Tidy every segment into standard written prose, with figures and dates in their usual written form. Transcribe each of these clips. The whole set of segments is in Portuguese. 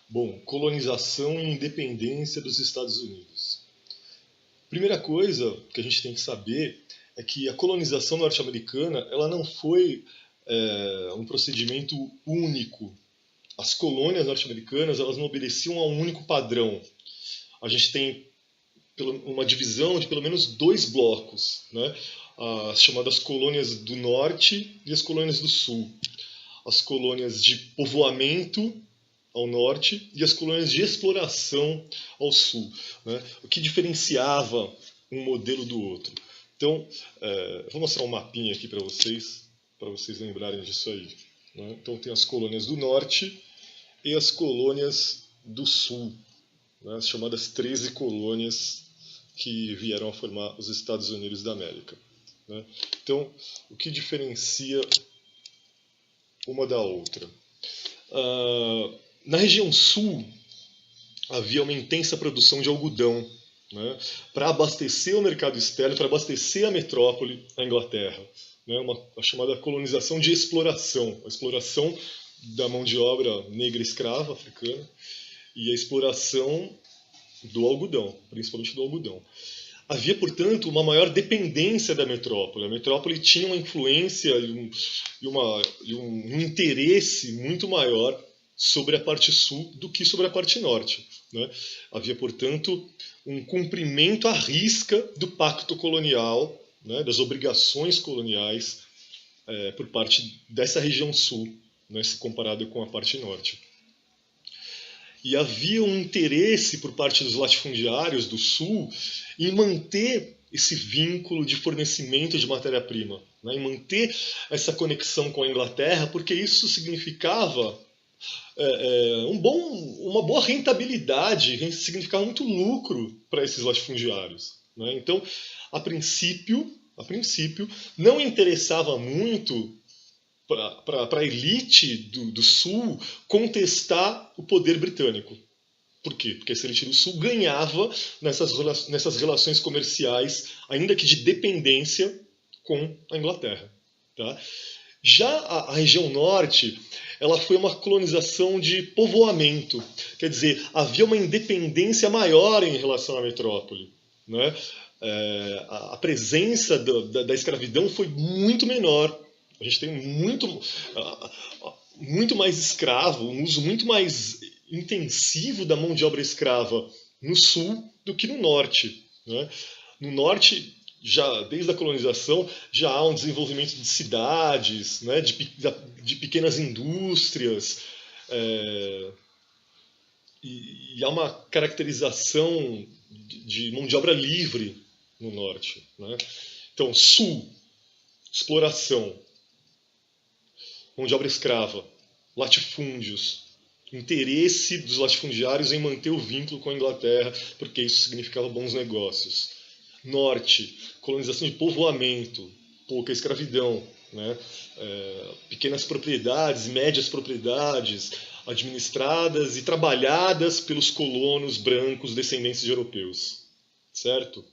Bom, colonização e independência dos Estados Unidos. Primeira coisa que a gente tem que saber é que a colonização norte-americana ela não foi um procedimento único. As colônias norte-americanas elas não obedeciam a um único padrão. A gente tem uma divisão de pelo menos dois blocos, né? As chamadas colônias do norte e as colônias do sul. As colônias de povoamento ao norte e as colônias de exploração ao sul, né? O que diferenciava um modelo do outro. Então, vou mostrar um mapinha aqui para vocês lembrarem disso aí. Né? Então, tem as colônias do norte e as colônias do sul, né? As chamadas 13 colônias que vieram a formar os Estados Unidos da América. Né? Então, o que diferencia uma da outra? Na região sul, havia uma intensa produção de algodão, né, para abastecer o mercado externo, para abastecer a metrópole, a Inglaterra. Né, a chamada colonização de exploração, a exploração da mão de obra negra escrava africana e a exploração do algodão, principalmente do algodão. Havia, portanto, uma maior dependência da metrópole. A metrópole tinha uma influência e um interesse muito maior sobre a parte sul do que sobre a parte norte. Né? Havia, portanto, um cumprimento à risca do pacto colonial, né, das obrigações coloniais por parte dessa região sul, né, se comparado com a parte norte. E havia um interesse por parte dos latifundiários do sul em manter esse vínculo de fornecimento de matéria-prima, né, em manter essa conexão com a Inglaterra, porque isso significava uma boa rentabilidade, significava muito lucro para esses latifundiários. Né? Então, a princípio, não interessava muito para a elite do Sul contestar o poder britânico. Por quê? Porque essa elite do Sul ganhava nessas relações comerciais, ainda que de dependência com a Inglaterra. Tá? Já a região norte, ela foi uma colonização de povoamento. Quer dizer, havia uma independência maior em relação à metrópole. Né? A presença da escravidão foi muito menor. A gente tem muito mais escravo, um uso muito mais intensivo da mão de obra escrava no sul do que no norte. Né? No norte, já desde a colonização, já há um desenvolvimento de cidades, né, de pequenas indústrias, e há uma caracterização de mão de obra livre no norte. Né? Então, sul, exploração, mão de obra escrava, latifúndios, interesse dos latifundiários em manter o vínculo com a Inglaterra, porque isso significava bons negócios. Norte, colonização de povoamento, pouca escravidão, né? Pequenas propriedades, médias propriedades, administradas e trabalhadas pelos colonos brancos descendentes de europeus. Certo?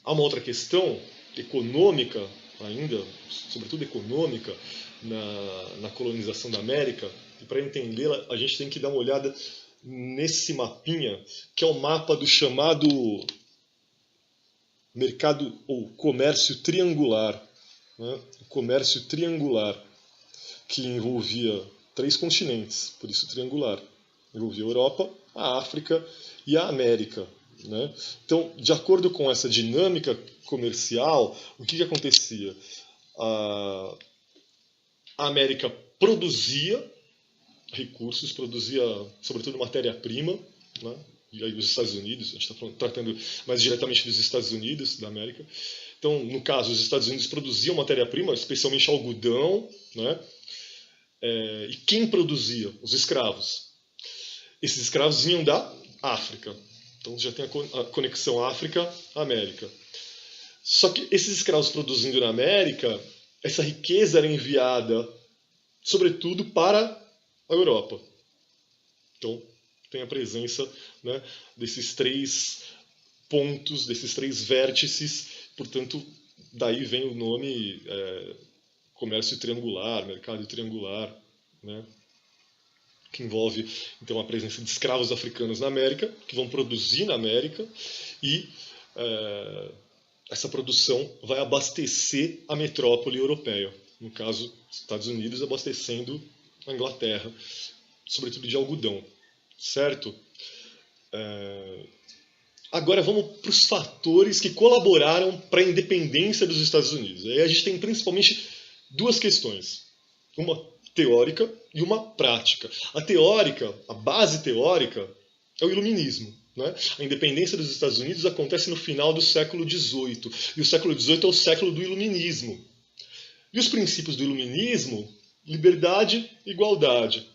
Há uma outra questão econômica ainda, sobretudo econômica, na colonização da América, e para entendê-la a gente tem que dar uma olhada nesse mapinha, que é o mapa do chamado mercado ou comércio triangular. Né? O comércio triangular, que envolvia 3 continentes, por isso triangular. Envolvia a Europa, a África e a América. Né? Então, de acordo com essa dinâmica comercial, o que acontecia? A América produzia recursos, produzia sobretudo matéria-prima, né? E aí os Estados Unidos, a gente está tratando mais diretamente dos Estados Unidos da América. Então, no caso, os Estados Unidos produziam matéria-prima, especialmente algodão, né? E quem produzia? Os escravos. Esses escravos vinham da África. Então já tem a conexão África-América. Só que esses escravos produzindo na América, essa riqueza era enviada, sobretudo, para a Europa. Então, tem a presença, né, desses 3 pontos, desses 3 vértices, portanto, daí vem o nome comércio triangular, mercado triangular. Né? que envolve então a presença de escravos africanos na América, que vão produzir na América, e essa produção vai abastecer a metrópole europeia, no caso, Estados Unidos abastecendo a Inglaterra, sobretudo de algodão, certo? Agora vamos para os fatores que colaboraram para a independência dos Estados Unidos. Aí a gente tem principalmente duas questões, uma teórica e uma prática. A teórica, a base teórica, é o iluminismo. Né? A independência dos Estados Unidos acontece no final do século XVIII, e o século XVIII é o século do iluminismo. E os princípios do iluminismo? Liberdade e igualdade.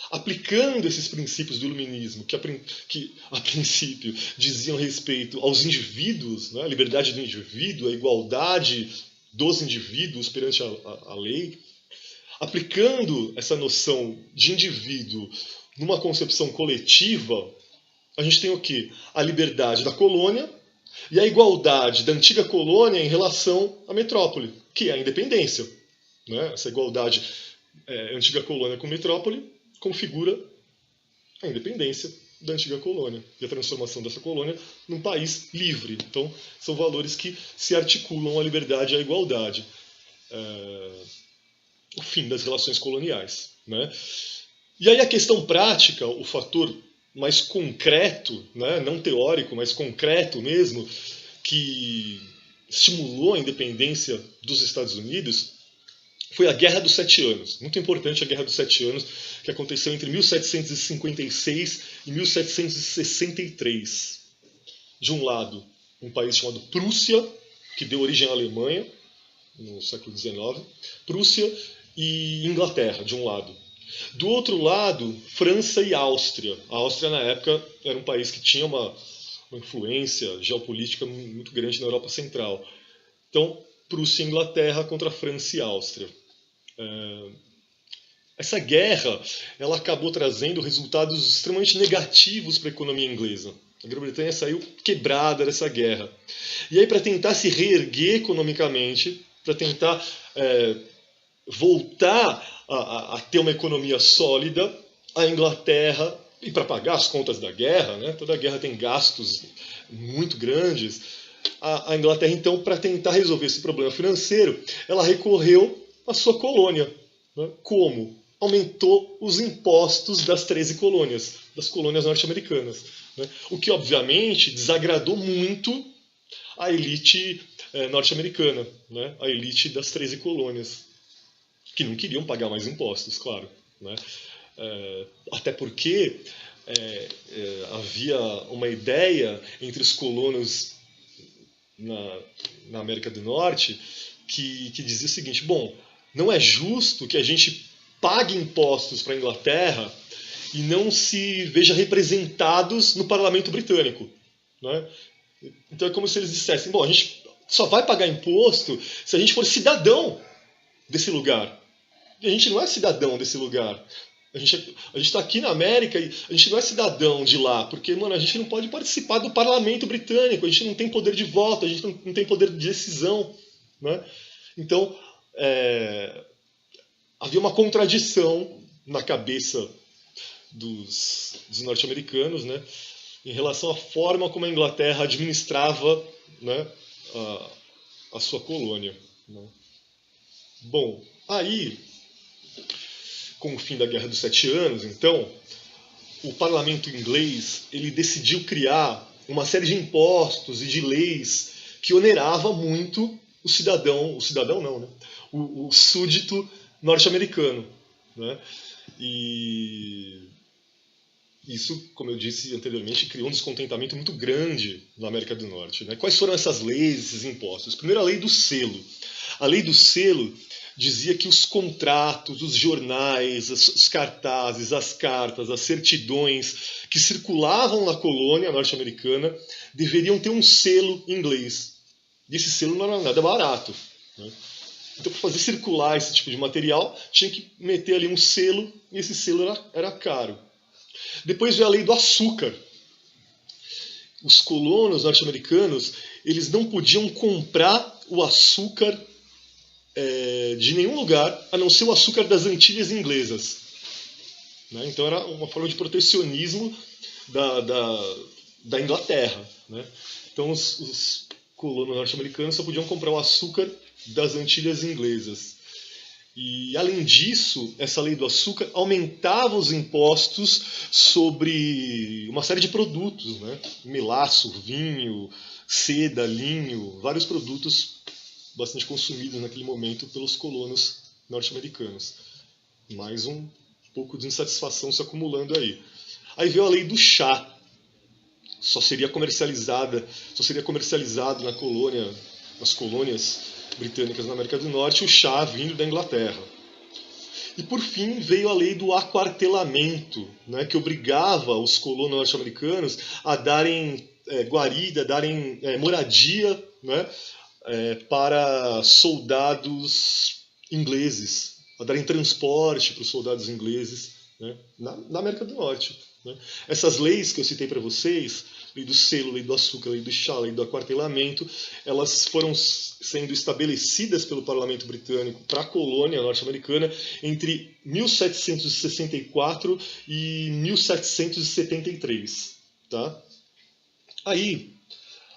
Aplicando esses princípios do iluminismo, que a princípio diziam respeito aos indivíduos, né? A liberdade do indivíduo, a igualdade dos indivíduos perante a lei, aplicando essa noção de indivíduo numa concepção coletiva, a gente tem o quê? A liberdade da colônia e a igualdade da antiga colônia em relação à metrópole, que é a independência. Né? Essa igualdade antiga colônia com metrópole configura a independência da antiga colônia e a transformação dessa colônia num país livre. Então, são valores que se articulam à liberdade e à igualdade. O fim das relações coloniais. Né? E aí a questão prática, o fator mais concreto, né? Não teórico, mas concreto mesmo, que estimulou a independência dos Estados Unidos, foi a Guerra dos Sete Anos. Muito importante a Guerra dos Sete Anos, que aconteceu entre 1756 e 1763. De um lado, um país chamado Prússia, que deu origem à Alemanha, no século XIX, Prússia e Inglaterra, de um lado. Do outro lado, França e Áustria. A Áustria, na época, era um país que tinha uma influência geopolítica muito grande na Europa Central. Então, Prússia e Inglaterra contra França e Áustria. Essa guerra ela acabou trazendo resultados extremamente negativos para a economia inglesa. A Grã-Bretanha saiu quebrada dessa guerra. E aí, para tentar se reerguer economicamente, para tentar voltar a ter uma economia sólida, a Inglaterra, e para pagar as contas da guerra, né, toda guerra tem gastos muito grandes, a Inglaterra, então, para tentar resolver esse problema financeiro, ela recorreu à sua colônia. Né? Como? Aumentou os impostos das 13 colônias, das colônias norte-americanas. Né? O que, obviamente, desagradou muito a elite norte-americana, né? A elite das 13 colônias, que não queriam pagar mais impostos, claro. Né? Até porque havia uma ideia entre os colonos na América do Norte que dizia o seguinte: bom, não é justo que a gente pague impostos para a Inglaterra e não se veja representados no parlamento britânico. Né? Então é como se eles dissessem: bom, a gente só vai pagar imposto se a gente for cidadão desse lugar. E a gente não é cidadão desse lugar. A gente está aqui na América e a gente não é cidadão de lá, porque, mano, a gente não pode participar do parlamento britânico, a gente não tem poder de voto, a gente não tem poder de decisão. Né? Então, havia uma contradição na cabeça dos norte-americanos, né, em relação à forma como a Inglaterra administrava, né, a sua colônia. Né? Bom, aí, com o fim da Guerra dos Sete Anos, então, o parlamento inglês ele decidiu criar uma série de impostos e de leis que onerava muito o cidadão não, né? O súdito norte-americano. Né? E isso, como eu disse anteriormente, criou um descontentamento muito grande na América do Norte. Né? Quais foram essas leis, esses impostos? Primeiro, a lei do selo. A lei do selo dizia que os contratos, os jornais, os cartazes, as cartas, as certidões que circulavam na colônia norte-americana deveriam ter um selo inglês. E esse selo não era nada barato. Né? Então, para fazer circular esse tipo de material, tinha que meter ali um selo, e esse selo era caro. Depois veio a lei do açúcar. Os colonos norte-americanos eles não podiam comprar o açúcar de nenhum lugar, a não ser o açúcar das Antilhas inglesas. né? Então era uma forma de protecionismo da Inglaterra, né? Então os colonos norte-americanos só podiam comprar o açúcar das Antilhas Inglesas. E, além disso, essa lei do açúcar aumentava os impostos sobre uma série de produtos, né? Melaço, vinho, seda, linho, vários produtos bastante consumidos naquele momento pelos colonos norte-americanos. Mais um pouco de insatisfação se acumulando aí. Aí veio a lei do chá. Só seria comercializado nas colônias britânicas na América do Norte, o chá vindo da Inglaterra. E por fim veio a lei do aquartelamento, né, que obrigava os colonos norte-americanos a darem guarida, darem moradia, né, para soldados ingleses, a darem transporte para os soldados ingleses, né, na América do Norte. Né. Essas leis que eu citei para vocês, lei do selo, lei do açúcar, lei do chá, lei do aquartelamento, elas foram sendo estabelecidas pelo parlamento britânico para a colônia norte-americana entre 1764 e 1773. Tá? Aí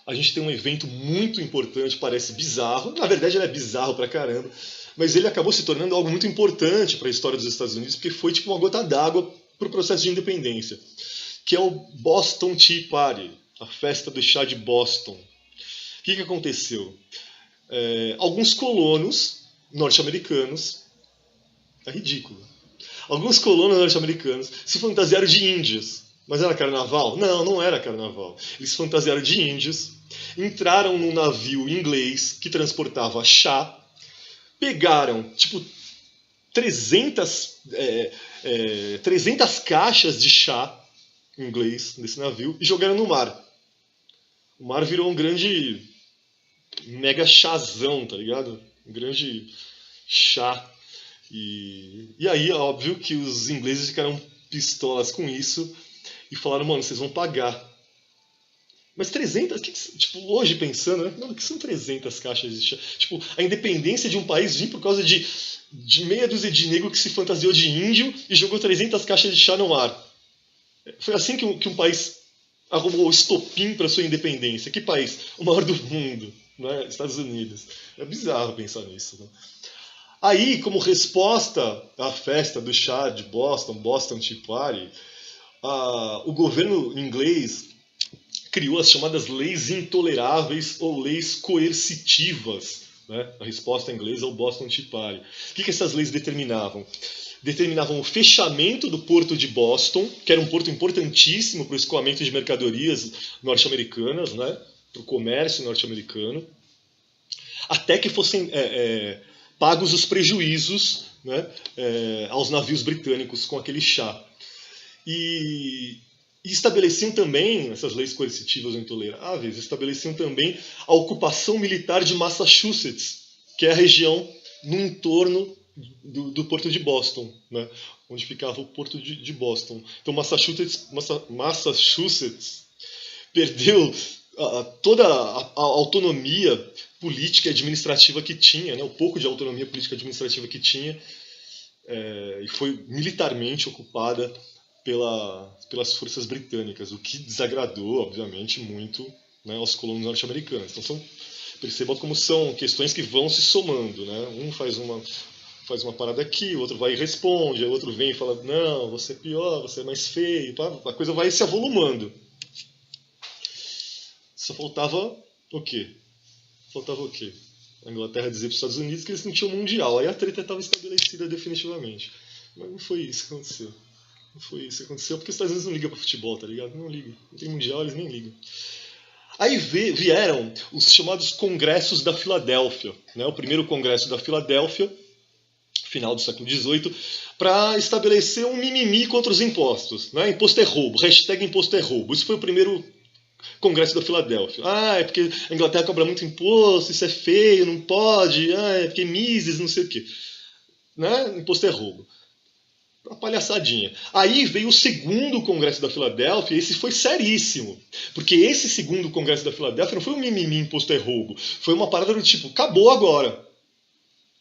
a gente tem um evento muito importante, parece bizarro, na verdade ele é bizarro pra caramba, mas ele acabou se tornando algo muito importante para a história dos Estados Unidos, porque foi tipo uma gota d'água para o processo de independência, que é o Boston Tea Party, a festa do chá de Boston. O que aconteceu? Alguns colonos norte-americanos, é ridículo, alguns colonos norte-americanos se fantasiaram de índios. Mas era carnaval? Não, não era carnaval. Eles se fantasiaram de índios, entraram num navio inglês que transportava chá, pegaram, tipo, 300 caixas de chá inglês desse navio e jogaram no mar. O mar virou um grande mega chazão, tá ligado? Um grande chá. E aí, óbvio que os ingleses ficaram pistolas com isso e falaram, mano, vocês vão pagar. Mas 300, tipo, hoje pensando, né? Não, o que são 300 caixas de chá? Tipo, a independência de um país vir por causa de meia dúzia de negro que se fantasiou de índio e jogou 300 caixas de chá no mar. Foi assim que um país arrumou o estopim para sua independência. Que país? O maior do mundo, né? Estados Unidos. É bizarro pensar nisso, né? Aí, como resposta à festa do chá de Boston, Boston Tea Party, o governo inglês criou as chamadas leis intoleráveis ou leis coercitivas, né? A resposta inglesa ao Boston Tea Party. O que essas leis determinavam? Determinavam o fechamento do porto de Boston, que era um porto importantíssimo para o escoamento de mercadorias norte-americanas, né? Para o comércio norte-americano, até que fossem pagos os prejuízos, né? Aos navios britânicos com aquele chá. E estabeleciam também, essas leis coercitivas ou intoleráveis, estabeleciam também a ocupação militar de Massachusetts, que é a região no entorno do porto de Boston, né, onde ficava o porto de Boston. Então Massachusetts perdeu toda a autonomia política e administrativa que tinha, né, o pouco de autonomia política e administrativa que tinha, e foi militarmente ocupada pelas forças britânicas, o que desagradou, obviamente, muito, né, aos colonos norte-americanos. Então, perceba como são questões que vão se somando. Né? Um faz uma parada aqui, o outro vai e responde, o outro vem e fala, não, você é pior, você é mais feio, a coisa vai se avolumando. Só faltava o quê? A Inglaterra dizer para os Estados Unidos que eles não tinham mundial, aí a treta estava estabelecida definitivamente. Mas não foi isso que aconteceu. Não foi isso que aconteceu, porque os Estados Unidos não ligam para futebol, tá ligado? Não ligam. Não tem mundial, eles nem ligam. Aí vieram os chamados Congressos da Filadélfia, né? O primeiro Congresso da Filadélfia, final do século XVIII, para estabelecer um mimimi contra os impostos. Né? Imposto é roubo, hashtag imposto é roubo. Isso foi o primeiro Congresso da Filadélfia. É porque a Inglaterra cobra muito imposto, isso é feio, não pode, é porque Mises, não sei o quê. Né? Imposto é roubo. Uma palhaçadinha. Aí veio o segundo Congresso da Filadélfia, e esse foi seríssimo. Porque esse segundo Congresso da Filadélfia não foi um mimimi, imposto é roubo. Foi uma parada do tipo, acabou agora.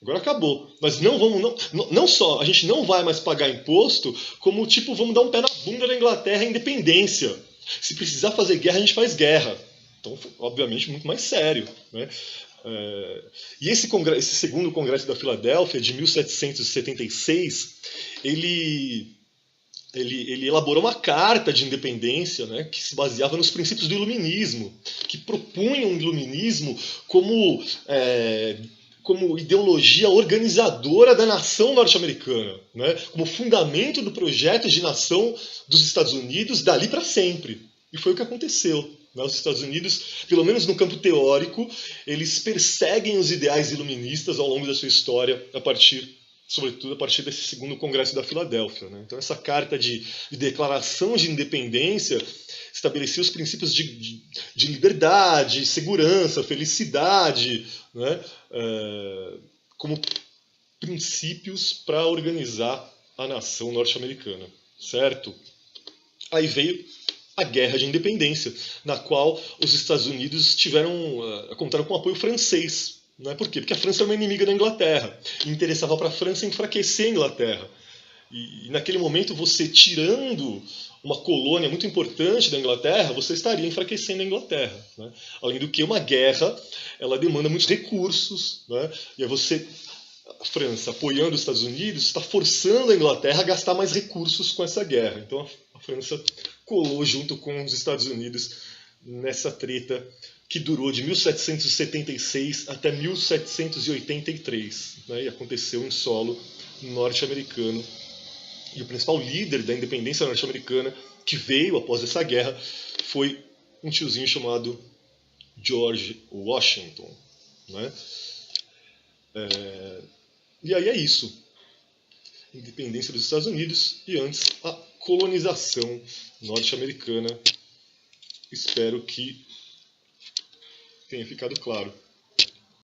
Agora acabou. Nós não vamos, não só, a gente não vai mais pagar imposto, como tipo, vamos dar um pé na bunda da Inglaterra em independência. Se precisar fazer guerra, a gente faz guerra. Então, obviamente, muito mais sério, né? E esse segundo Congresso da Filadélfia, de 1776, ele elaborou uma carta de independência, né, que se baseava nos princípios do iluminismo, que propunha um iluminismo como ideologia organizadora da nação norte-americana, né, como fundamento do projeto de nação dos Estados Unidos dali para sempre. E foi o que aconteceu. Os Estados Unidos, pelo menos no campo teórico, eles perseguem os ideais iluministas ao longo da sua história, sobretudo a partir desse segundo Congresso da Filadélfia. Né? Então essa carta de declaração de independência estabelecia os princípios de liberdade, segurança, felicidade, né? Como princípios para organizar a nação norte-americana, certo? Aí veio a Guerra de Independência, na qual os Estados Unidos contaram com apoio francês. Né? Por quê? Porque a França era uma inimiga da Inglaterra e interessava para a França enfraquecer a Inglaterra. E naquele momento, você tirando uma colônia muito importante da Inglaterra, você estaria enfraquecendo a Inglaterra. Né? Além do que, uma guerra ela demanda muitos recursos, né? E aí a França, apoiando os Estados Unidos, está forçando a Inglaterra a gastar mais recursos com essa guerra. Então a França colou junto com os Estados Unidos nessa treta que durou de 1776 até 1783, né, e aconteceu em solo norte-americano. E o principal líder da independência norte-americana que veio após essa guerra foi um tiozinho chamado George Washington. Né? E aí é isso. Independência dos Estados Unidos e antes a colonização norte-americana. Espero que tenha ficado claro.